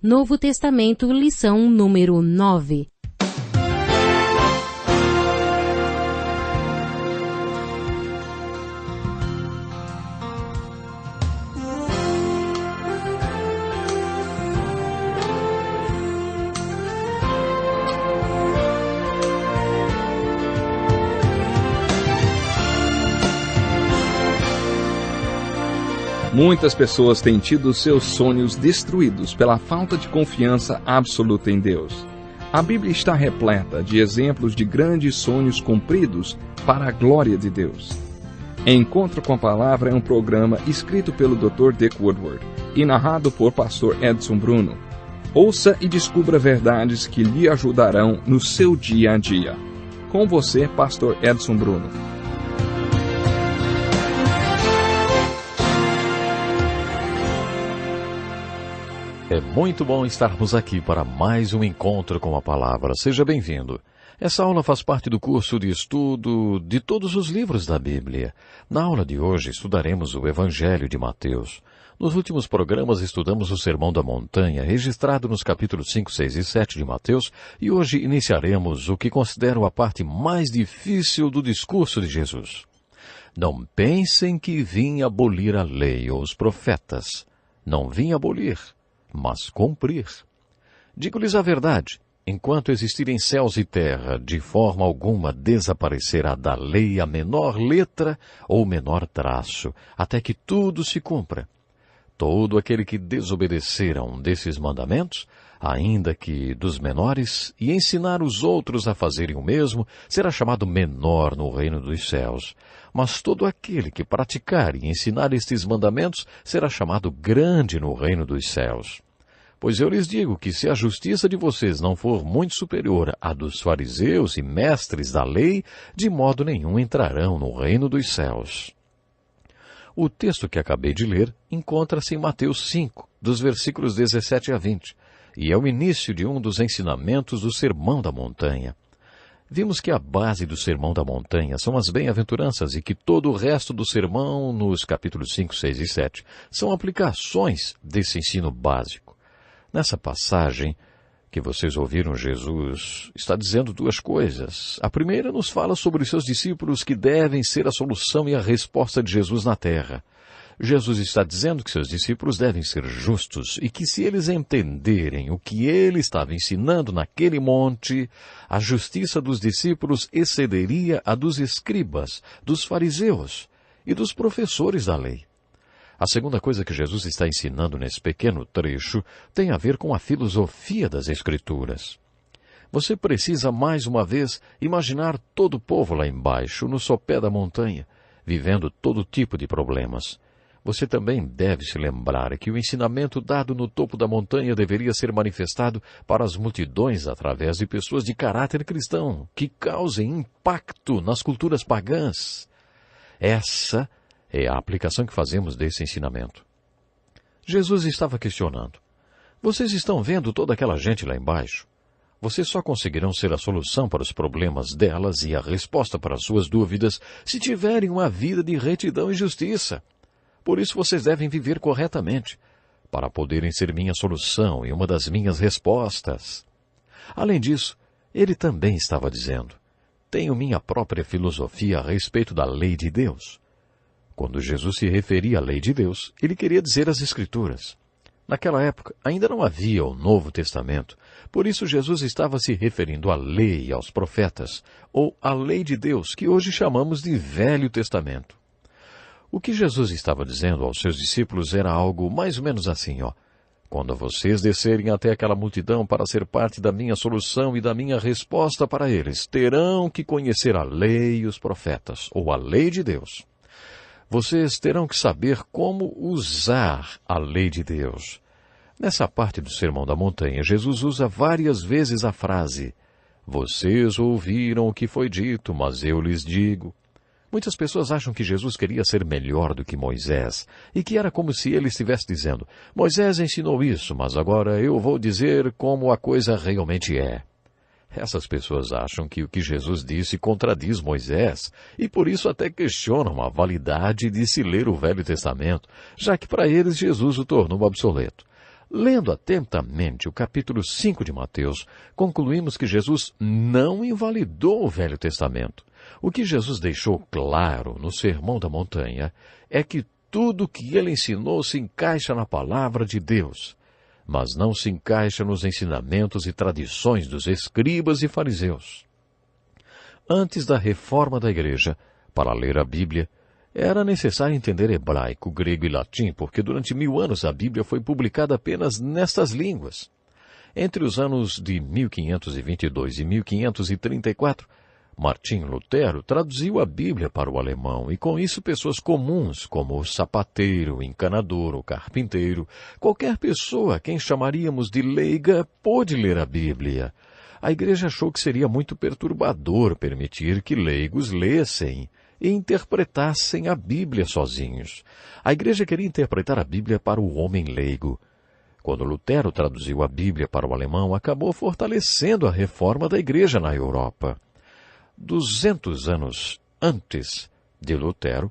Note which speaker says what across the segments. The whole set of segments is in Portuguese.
Speaker 1: Novo Testamento, lição número 9.
Speaker 2: Muitas pessoas têm tido seus sonhos destruídos pela falta de confiança absoluta em Deus. A Bíblia está repleta de exemplos de grandes sonhos cumpridos para a glória de Deus. Encontro com a Palavra é um programa escrito pelo Dr. Dick Woodward e narrado por Pastor Edson Bruno. Ouça e descubra verdades que lhe ajudarão no seu dia a dia. Com você, Pastor Edson Bruno.
Speaker 3: É muito bom estarmos aqui para mais um encontro com a Palavra. Seja bem-vindo. Essa aula faz parte do curso de estudo de todos os livros da Bíblia. Na aula de hoje estudaremos o Evangelho de Mateus. Nos últimos programas estudamos o Sermão da Montanha, registrado nos capítulos 5, 6 e 7 de Mateus, e hoje iniciaremos o que considero a parte mais difícil do discurso de Jesus. Não pensem que vim abolir a lei ou os profetas. Não vim abolir, mas cumprir. Digo-lhes a verdade, enquanto existirem céus e terra, de forma alguma desaparecerá da lei a menor letra ou menor traço, até que tudo se cumpra. Todo aquele que desobedecer a um desses mandamentos, ainda que dos menores, e ensinar os outros a fazerem o mesmo, será chamado menor no reino dos céus. Mas todo aquele que praticar e ensinar estes mandamentos será chamado grande no reino dos céus. Pois eu lhes digo que se a justiça de vocês não for muito superior à dos fariseus e mestres da lei, de modo nenhum entrarão no reino dos céus. O texto que acabei de ler encontra-se em Mateus 5, dos versículos 17 a 20, e é o início de um dos ensinamentos do Sermão da Montanha. Vimos que a base do Sermão da Montanha são as bem-aventuranças e que todo o resto do sermão, nos capítulos 5, 6 e 7, são aplicações desse ensino básico. Nessa passagem que vocês ouviram, Jesus está dizendo duas coisas. A primeira nos fala sobre os seus discípulos que devem ser a solução e a resposta de Jesus na terra. Jesus está dizendo que seus discípulos devem ser justos e que se eles entenderem o que ele estava ensinando naquele monte, a justiça dos discípulos excederia a dos escribas, dos fariseus e dos professores da lei. A segunda coisa que Jesus está ensinando nesse pequeno trecho tem a ver com a filosofia das Escrituras. Você precisa, mais uma vez, imaginar todo o povo lá embaixo, no sopé da montanha, vivendo todo tipo de problemas. Você também deve se lembrar que o ensinamento dado no topo da montanha deveria ser manifestado para as multidões através de pessoas de caráter cristão, que causem impacto nas culturas pagãs. Essa é a aplicação que fazemos desse ensinamento. Jesus estava questionando: vocês estão vendo toda aquela gente lá embaixo? Vocês só conseguirão ser a solução para os problemas delas e a resposta para as suas dúvidas se tiverem uma vida de retidão e justiça. Por isso vocês devem viver corretamente, para poderem ser minha solução e uma das minhas respostas. Além disso, ele também estava dizendo: tenho minha própria filosofia a respeito da lei de Deus. Quando Jesus se referia à lei de Deus, ele queria dizer as Escrituras. Naquela época, ainda não havia o Novo Testamento, por isso Jesus estava se referindo à lei e aos profetas, ou à lei de Deus, que hoje chamamos de Velho Testamento. O que Jesus estava dizendo aos seus discípulos era algo mais ou menos assim, quando vocês descerem até aquela multidão para ser parte da minha solução e da minha resposta para eles, terão que conhecer a lei e os profetas, ou a lei de Deus. Vocês terão que saber como usar a lei de Deus. Nessa parte do Sermão da Montanha, Jesus usa várias vezes a frase: vocês ouviram o que foi dito, mas eu lhes digo. Muitas pessoas acham que Jesus queria ser melhor do que Moisés, e que era como se ele estivesse dizendo: Moisés ensinou isso, mas agora eu vou dizer como a coisa realmente é. Essas pessoas acham que o que Jesus disse contradiz Moisés, e por isso até questionam a validade de se ler o Velho Testamento, já que para eles Jesus o tornou obsoleto. Lendo atentamente o capítulo 5 de Mateus, concluímos que Jesus não invalidou o Velho Testamento. O que Jesus deixou claro no Sermão da Montanha é que tudo o que ele ensinou se encaixa na palavra de Deus, mas não se encaixa nos ensinamentos e tradições dos escribas e fariseus. Antes da reforma da igreja, para ler a Bíblia, era necessário entender hebraico, grego e latim, porque durante 1000 anos a Bíblia foi publicada apenas nestas línguas. Entre os anos de 1522 e 1534, Martim Lutero traduziu a Bíblia para o alemão, e com isso pessoas comuns, como o sapateiro, o encanador, o carpinteiro, qualquer pessoa a quem chamaríamos de leiga, pôde ler a Bíblia. A igreja achou que seria muito perturbador permitir que leigos lessem e interpretassem a Bíblia sozinhos. A igreja queria interpretar a Bíblia para o homem leigo. Quando Lutero traduziu a Bíblia para o alemão, acabou fortalecendo a reforma da igreja na Europa. 200 anos antes de Lutero,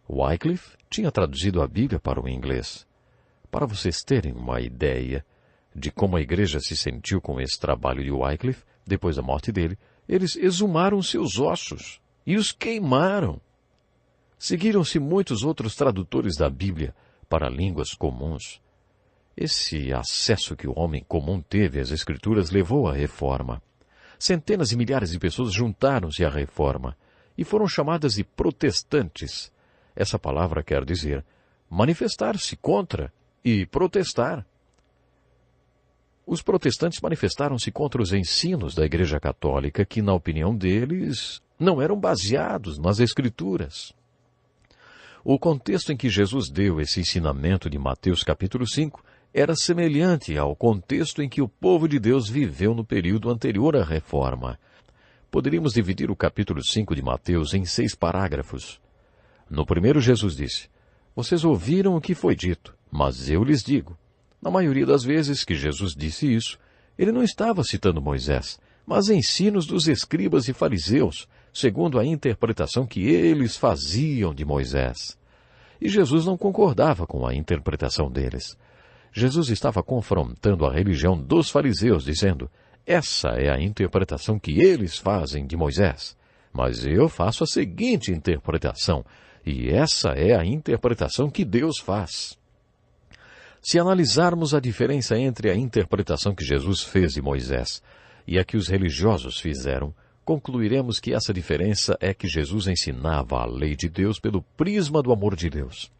Speaker 3: Wycliffe tinha traduzido a Bíblia para o inglês. Para vocês terem uma ideia de como a igreja se sentiu com esse trabalho de Wycliffe, depois da morte dele, eles exumaram seus ossos e os queimaram. Seguiram-se muitos outros tradutores da Bíblia para línguas comuns. Esse acesso que o homem comum teve às Escrituras levou à reforma. Centenas e milhares de pessoas juntaram-se à reforma e foram chamadas de protestantes. Essa palavra quer dizer manifestar-se contra e protestar. Os protestantes manifestaram-se contra os ensinos da Igreja Católica, que, na opinião deles, não eram baseados nas Escrituras. O contexto em que Jesus deu esse ensinamento de Mateus capítulo 5 era semelhante ao contexto em que o povo de Deus viveu no período anterior à reforma. Poderíamos dividir o capítulo 5 de Mateus em 6 parágrafos. No primeiro, Jesus disse: "Vocês ouviram o que foi dito, mas eu lhes digo." Na maioria das vezes que Jesus disse isso, ele não estava citando Moisés, mas ensinos dos escribas e fariseus, segundo a interpretação que eles faziam de Moisés. E Jesus não concordava com a interpretação deles. Jesus estava confrontando a religião dos fariseus, dizendo: essa é a interpretação que eles fazem de Moisés, mas eu faço a seguinte interpretação, e essa é a interpretação que Deus faz. Se analisarmos a diferença entre a interpretação que Jesus fez de Moisés e a que os religiosos fizeram, concluiremos que essa diferença é que Jesus ensinava a lei de Deus pelo prisma do amor de Deus.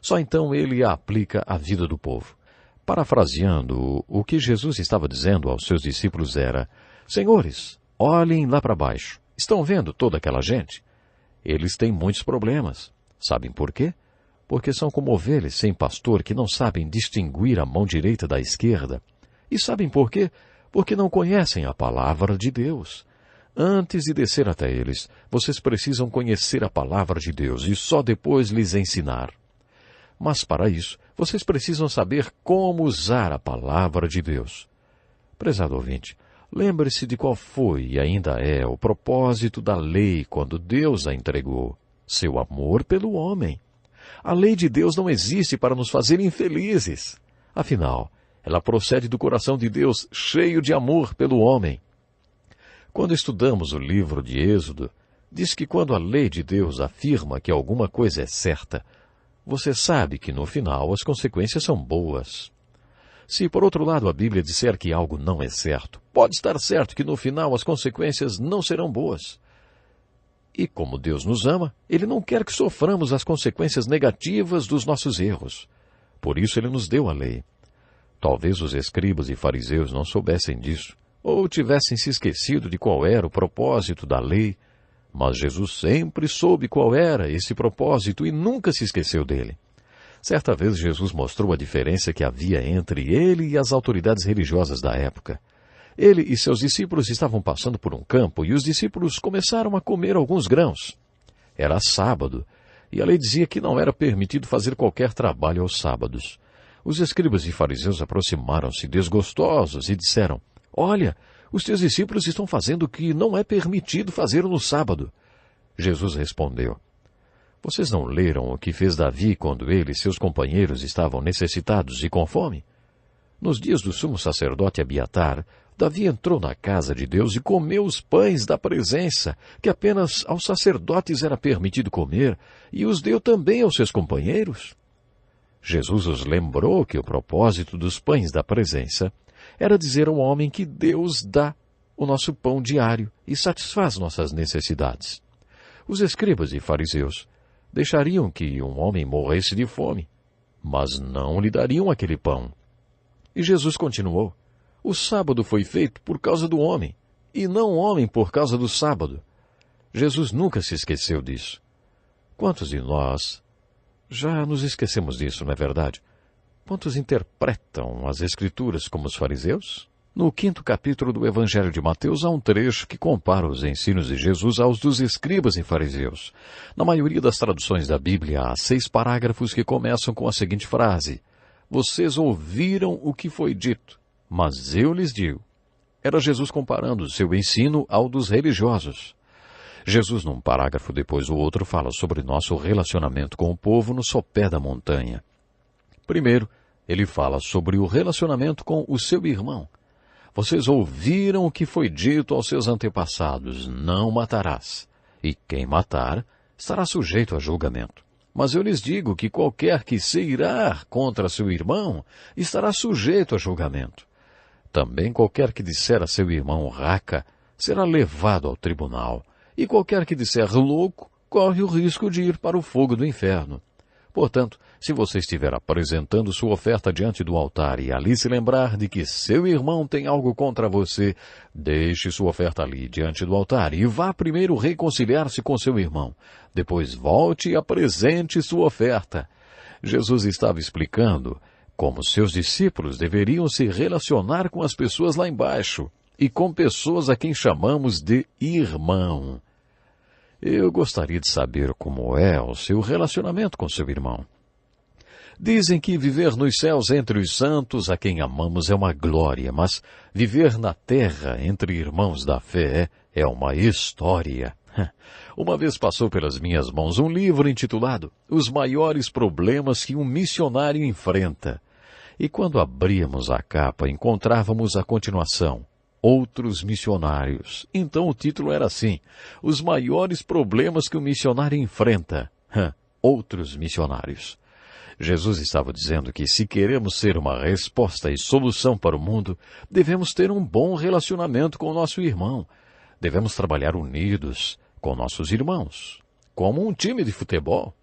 Speaker 3: Só então ele a aplica à vida do povo. Parafraseando, o que Jesus estava dizendo aos seus discípulos era: Senhores, olhem lá para baixo. Estão vendo toda aquela gente? Eles têm muitos problemas. Sabem por quê? Porque são como ovelhas sem pastor que não sabem distinguir a mão direita da esquerda. E sabem por quê? Porque não conhecem a palavra de Deus. Antes de descer até eles, vocês precisam conhecer a palavra de Deus e só depois lhes ensinar. Mas para isso, vocês precisam saber como usar a palavra de Deus. Prezado ouvinte, lembre-se de qual foi e ainda é o propósito da lei quando Deus a entregou: seu amor pelo homem. A lei de Deus não existe para nos fazer infelizes. Afinal, ela procede do coração de Deus, cheio de amor pelo homem. Quando estudamos o livro de Êxodo, diz que quando a lei de Deus afirma que alguma coisa é certa, você sabe que no final as consequências são boas. Se, por outro lado, a Bíblia disser que algo não é certo, pode estar certo que no final as consequências não serão boas. E como Deus nos ama, Ele não quer que soframos as consequências negativas dos nossos erros. Por isso Ele nos deu a lei. Talvez os escribas e fariseus não soubessem disso, ou tivessem se esquecido de qual era o propósito da lei, mas Jesus sempre soube qual era esse propósito e nunca se esqueceu dele. Certa vez Jesus mostrou a diferença que havia entre ele e as autoridades religiosas da época. Ele e seus discípulos estavam passando por um campo e os discípulos começaram a comer alguns grãos. Era sábado, e a lei dizia que não era permitido fazer qualquer trabalho aos sábados. Os escribas e fariseus aproximaram-se desgostosos e disseram: Olha, os teus discípulos estão fazendo o que não é permitido fazer no sábado. Jesus respondeu: Vocês não leram o que fez Davi quando ele e seus companheiros estavam necessitados e com fome? Nos dias do sumo sacerdote Abiatar, Davi entrou na casa de Deus e comeu os pães da presença, que apenas aos sacerdotes era permitido comer, e os deu também aos seus companheiros. Jesus os lembrou que o propósito dos pães da presença era dizer ao homem que Deus dá o nosso pão diário e satisfaz nossas necessidades. Os escribas e fariseus deixariam que um homem morresse de fome, mas não lhe dariam aquele pão. E Jesus continuou: o sábado foi feito por causa do homem, e não o homem por causa do sábado. Jesus nunca se esqueceu disso. Quantos de nós já nos esquecemos disso, não é verdade? Quantos interpretam as Escrituras como os fariseus? No 5º capítulo do Evangelho de Mateus há um trecho que compara os ensinos de Jesus aos dos escribas e fariseus. Na maioria das traduções da Bíblia há 6 parágrafos que começam com a seguinte frase: vocês ouviram o que foi dito, mas eu lhes digo. Era Jesus comparando seu ensino ao dos religiosos. Jesus, num parágrafo depois do outro, fala sobre nosso relacionamento com o povo no sopé da montanha. Primeiro, ele fala sobre o relacionamento com o seu irmão. Vocês ouviram o que foi dito aos seus antepassados: não matarás. E quem matar estará sujeito a julgamento. Mas eu lhes digo que qualquer que se irar contra seu irmão estará sujeito a julgamento. Também qualquer que disser a seu irmão raca será levado ao tribunal. E qualquer que disser louco corre o risco de ir para o fogo do inferno. Portanto, se você estiver apresentando sua oferta diante do altar e ali se lembrar de que seu irmão tem algo contra você, deixe sua oferta ali diante do altar e vá primeiro reconciliar-se com seu irmão. Depois volte e apresente sua oferta. Jesus estava explicando como seus discípulos deveriam se relacionar com as pessoas lá embaixo e com pessoas a quem chamamos de irmão. Eu gostaria de saber como é o seu relacionamento com seu irmão. Dizem que viver nos céus entre os santos a quem amamos é uma glória, mas viver na terra entre irmãos da fé é uma história. Uma vez passou pelas minhas mãos um livro intitulado Os Maiores Problemas que um Missionário Enfrenta. E quando abríamos a capa, encontrávamos a continuação: Outros Missionários. Então o título era assim: Os Maiores Problemas que o Missionário Enfrenta. Outros Missionários. Jesus estava dizendo que se queremos ser uma resposta e solução para o mundo, devemos ter um bom relacionamento com o nosso irmão. Devemos trabalhar unidos com nossos irmãos, como um time de futebol.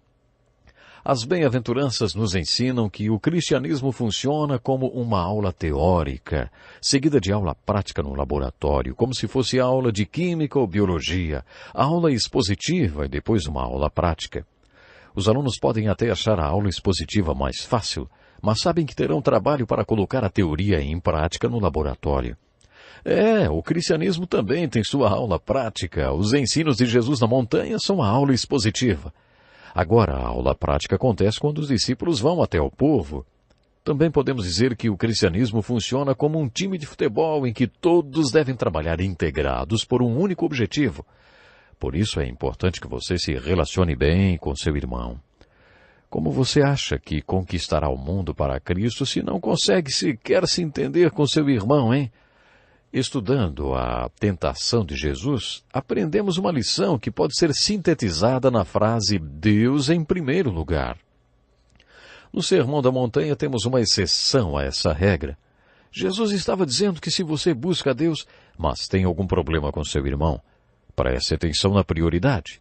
Speaker 3: As bem-aventuranças nos ensinam que o cristianismo funciona como uma aula teórica, seguida de aula prática no laboratório, como se fosse aula de química ou biologia, aula expositiva e depois uma aula prática. Os alunos podem até achar a aula expositiva mais fácil, mas sabem que terão trabalho para colocar a teoria em prática no laboratório. O cristianismo também tem sua aula prática. Os ensinos de Jesus na montanha são a aula expositiva. Agora, a aula prática acontece quando os discípulos vão até o povo. Também podemos dizer que o cristianismo funciona como um time de futebol em que todos devem trabalhar integrados por um único objetivo. Por isso é importante que você se relacione bem com seu irmão. Como você acha que conquistará o mundo para Cristo se não consegue sequer se entender com seu irmão, hein? Estudando a tentação de Jesus, aprendemos uma lição que pode ser sintetizada na frase Deus em primeiro lugar. No Sermão da Montanha temos uma exceção a essa regra. Jesus estava dizendo que se você busca a Deus, mas tem algum problema com seu irmão, preste atenção na prioridade.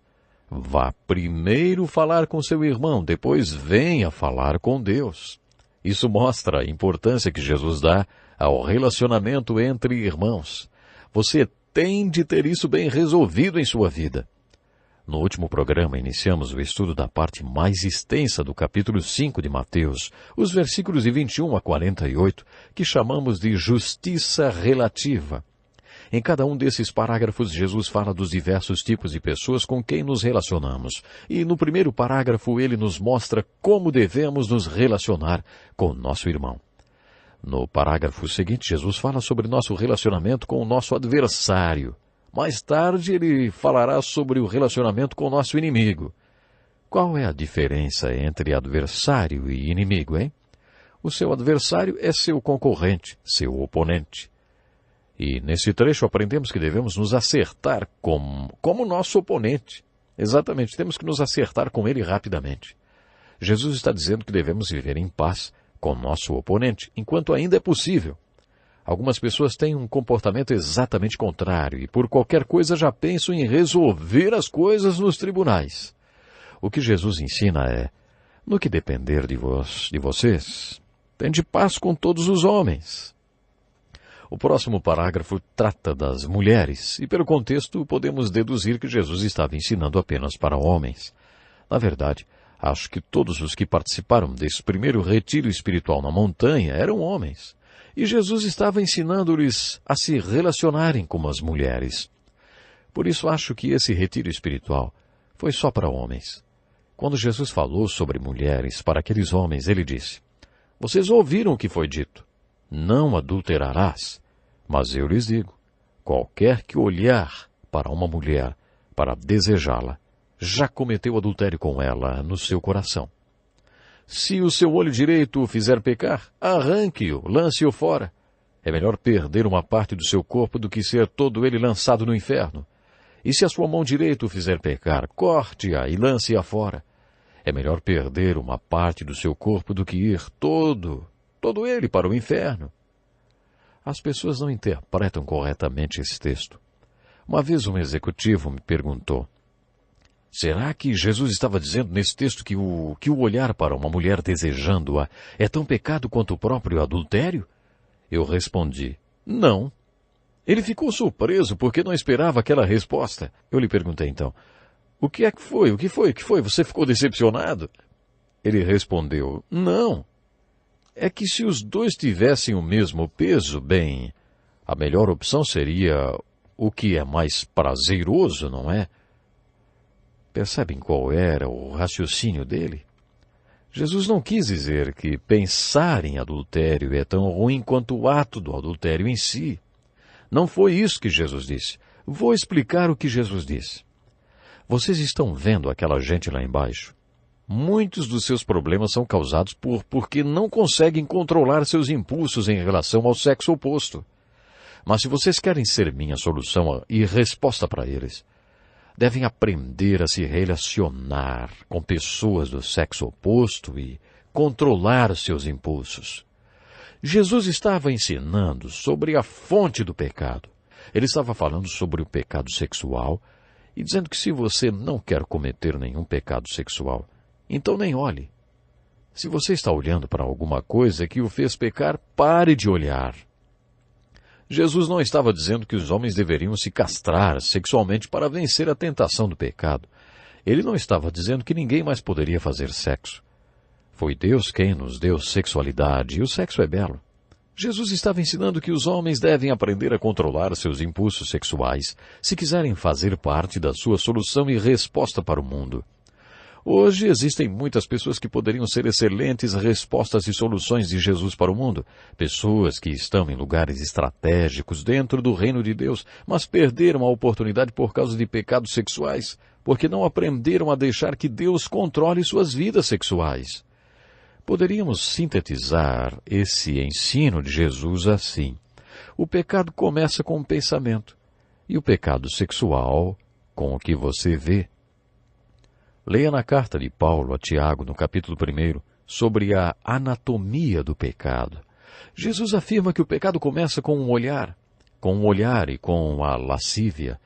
Speaker 3: Vá primeiro falar com seu irmão, depois venha falar com Deus. Isso mostra a importância que Jesus dá ao relacionamento entre irmãos. Você tem de ter isso bem resolvido em sua vida. No último programa, iniciamos o estudo da parte mais extensa do capítulo 5 de Mateus, os versículos de 21 a 48, que chamamos de justiça relativa. Em cada um desses parágrafos, Jesus fala dos diversos tipos de pessoas com quem nos relacionamos. E no primeiro parágrafo, ele nos mostra como devemos nos relacionar com o nosso irmão. No parágrafo seguinte, Jesus fala sobre nosso relacionamento com o nosso adversário. Mais tarde, ele falará sobre o relacionamento com o nosso inimigo. Qual é a diferença entre adversário e inimigo, hein? O seu adversário é seu concorrente, seu oponente. E nesse trecho aprendemos que devemos nos acertar como nosso oponente. Exatamente, temos que nos acertar com ele rapidamente. Jesus está dizendo que devemos viver em paz com nosso oponente, enquanto ainda é possível. Algumas pessoas têm um comportamento exatamente contrário e por qualquer coisa já pensam em resolver as coisas nos tribunais. O que Jesus ensina é, no que depender de vocês, tende paz com todos os homens. O próximo parágrafo trata das mulheres, e pelo contexto podemos deduzir que Jesus estava ensinando apenas para homens. Na verdade, acho que todos os que participaram desse primeiro retiro espiritual na montanha eram homens, e Jesus estava ensinando-lhes a se relacionarem com as mulheres. Por isso acho que esse retiro espiritual foi só para homens. Quando Jesus falou sobre mulheres para aqueles homens, ele disse, vocês ouviram o que foi dito, não adulterarás. Mas eu lhes digo, qualquer que olhar para uma mulher para desejá-la, já cometeu adultério com ela no seu coração. Se o seu olho direito o fizer pecar, arranque-o, lance-o fora. É melhor perder uma parte do seu corpo do que ser todo ele lançado no inferno. E se a sua mão direita o fizer pecar, corte-a e lance-a fora. É melhor perder uma parte do seu corpo do que ir todo ele para o inferno. As pessoas não interpretam corretamente esse texto. Uma vez um executivo me perguntou, será que Jesus estava dizendo nesse texto que o olhar para uma mulher desejando-a é tão pecado quanto o próprio adultério? Eu respondi, não. Ele ficou surpreso porque não esperava aquela resposta. Eu lhe perguntei então, o que é que foi? O que foi? Você ficou decepcionado? Ele respondeu, não. É que se os dois tivessem o mesmo peso, bem, a melhor opção seria o que é mais prazeroso, não é? Percebem qual era o raciocínio dele? Jesus não quis dizer que pensar em adultério é tão ruim quanto o ato do adultério em si. Não foi isso que Jesus disse. Vou explicar o que Jesus disse. Vocês estão vendo aquela gente lá embaixo? Muitos dos seus problemas são causados porque não conseguem controlar seus impulsos em relação ao sexo oposto. Mas se vocês querem ser minha solução e resposta para eles, devem aprender a se relacionar com pessoas do sexo oposto e controlar seus impulsos. Jesus estava ensinando sobre a fonte do pecado. Ele estava falando sobre o pecado sexual e dizendo que se você não quer cometer nenhum pecado sexual, então nem olhe. Se você está olhando para alguma coisa que o fez pecar, pare de olhar. Jesus não estava dizendo que os homens deveriam se castrar sexualmente para vencer a tentação do pecado. Ele não estava dizendo que ninguém mais poderia fazer sexo. Foi Deus quem nos deu sexualidade, e o sexo é belo. Jesus estava ensinando que os homens devem aprender a controlar seus impulsos sexuais se quiserem fazer parte da sua solução e resposta para o mundo. Hoje existem muitas pessoas que poderiam ser excelentes respostas e soluções de Jesus para o mundo. Pessoas que estão em lugares estratégicos dentro do reino de Deus, mas perderam a oportunidade por causa de pecados sexuais, porque não aprenderam a deixar que Deus controle suas vidas sexuais. Poderíamos sintetizar esse ensino de Jesus assim. O pecado começa com o pensamento, e o pecado sexual com o que você vê. Leia na carta de Paulo a Tiago, no capítulo 1, sobre a anatomia do pecado. Jesus afirma que o pecado começa com um olhar e com a lascívia.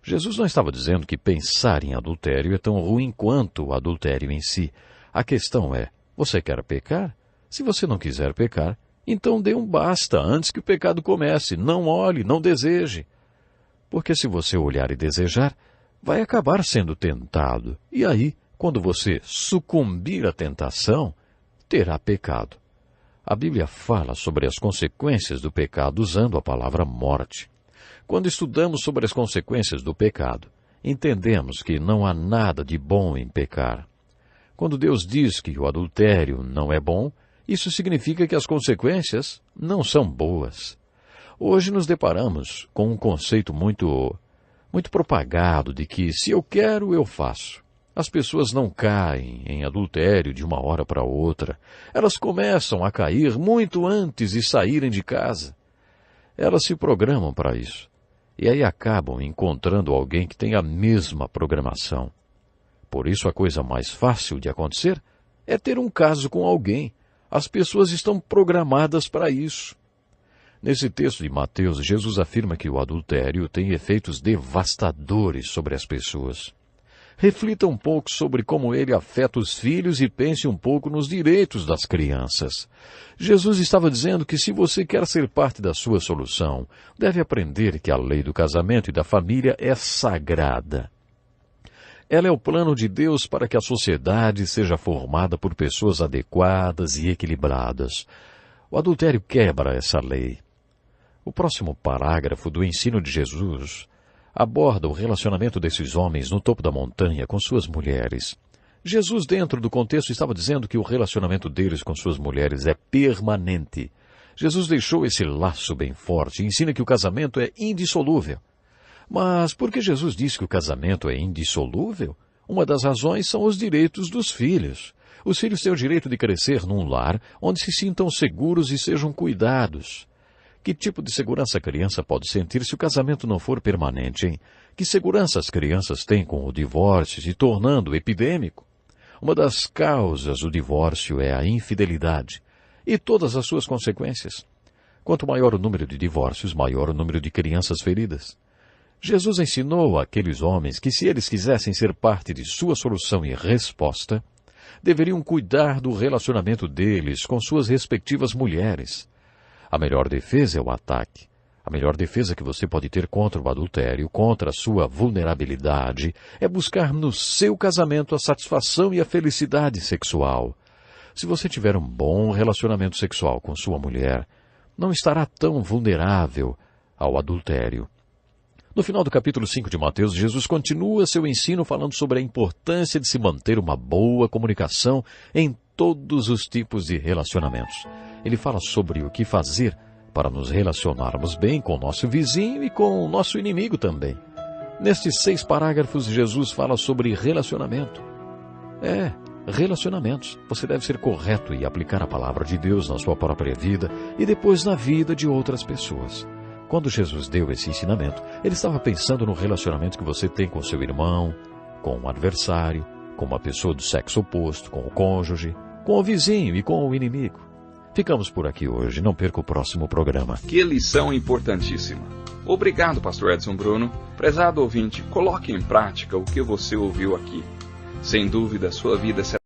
Speaker 3: Jesus não estava dizendo que pensar em adultério é tão ruim quanto o adultério em si. A questão é, você quer pecar? Se você não quiser pecar, então dê um basta antes que o pecado comece. Não olhe, não deseje. Porque se você olhar e desejar, vai acabar sendo tentado. E aí, quando você sucumbir à tentação, terá pecado. A Bíblia fala sobre as consequências do pecado usando a palavra morte. Quando estudamos sobre as consequências do pecado, entendemos que não há nada de bom em pecar. Quando Deus diz que o adultério não é bom, isso significa que as consequências não são boas. Hoje nos deparamos com um conceito muito propagado de que se eu quero, eu faço. As pessoas não caem em adultério de uma hora para outra. Elas começam a cair muito antes de saírem de casa. Elas se programam para isso. E aí acabam encontrando alguém que tem a mesma programação. Por isso a coisa mais fácil de acontecer é ter um caso com alguém. As pessoas estão programadas para isso. Nesse texto de Mateus, Jesus afirma que o adultério tem efeitos devastadores sobre as pessoas. Reflita um pouco sobre como ele afeta os filhos e pense um pouco nos direitos das crianças. Jesus estava dizendo que se você quer ser parte da sua solução, deve aprender que a lei do casamento e da família é sagrada. Ela é o plano de Deus para que a sociedade seja formada por pessoas adequadas e equilibradas. O adultério quebra essa lei. O próximo parágrafo do ensino de Jesus aborda o relacionamento desses homens no topo da montanha com suas mulheres. Jesus, dentro do contexto, estava dizendo que o relacionamento deles com suas mulheres é permanente. Jesus deixou esse laço bem forte e ensina que o casamento é indissolúvel. Mas por que Jesus disse que o casamento é indissolúvel? Uma das razões são os direitos dos filhos. Os filhos têm o direito de crescer num lar onde se sintam seguros e sejam cuidados. Que tipo de segurança a criança pode sentir se o casamento não for permanente, hein? Que segurança as crianças têm com o divórcio se tornando epidêmico? Uma das causas do divórcio é a infidelidade e todas as suas consequências. Quanto maior o número de divórcios, maior o número de crianças feridas. Jesus ensinou àqueles homens que se eles quisessem ser parte de sua solução e resposta, deveriam cuidar do relacionamento deles com suas respectivas mulheres. A melhor defesa é o ataque. A melhor defesa que você pode ter contra o adultério, contra a sua vulnerabilidade, é buscar no seu casamento a satisfação e a felicidade sexual. Se você tiver um bom relacionamento sexual com sua mulher, não estará tão vulnerável ao adultério. No final do capítulo 5 de Mateus, Jesus continua seu ensino falando sobre a importância de se manter uma boa comunicação em todos os tipos de relacionamentos. Ele fala sobre o que fazer para nos relacionarmos bem com o nosso vizinho e com o nosso inimigo também. Nestes 6 parágrafos, Jesus fala sobre relacionamento. Relacionamentos. Você deve ser correto e aplicar a palavra de Deus na sua própria vida e depois na vida de outras pessoas. Quando Jesus deu esse ensinamento, ele estava pensando no relacionamento que você tem com seu irmão, com o adversário, com uma pessoa do sexo oposto, com o cônjuge, com o vizinho e com o inimigo. Ficamos por aqui hoje. Não perca o próximo programa.
Speaker 2: Que lição importantíssima. Obrigado, pastor Edson Bruno. Prezado ouvinte, coloque em prática o que você ouviu aqui. Sem dúvida, sua vida será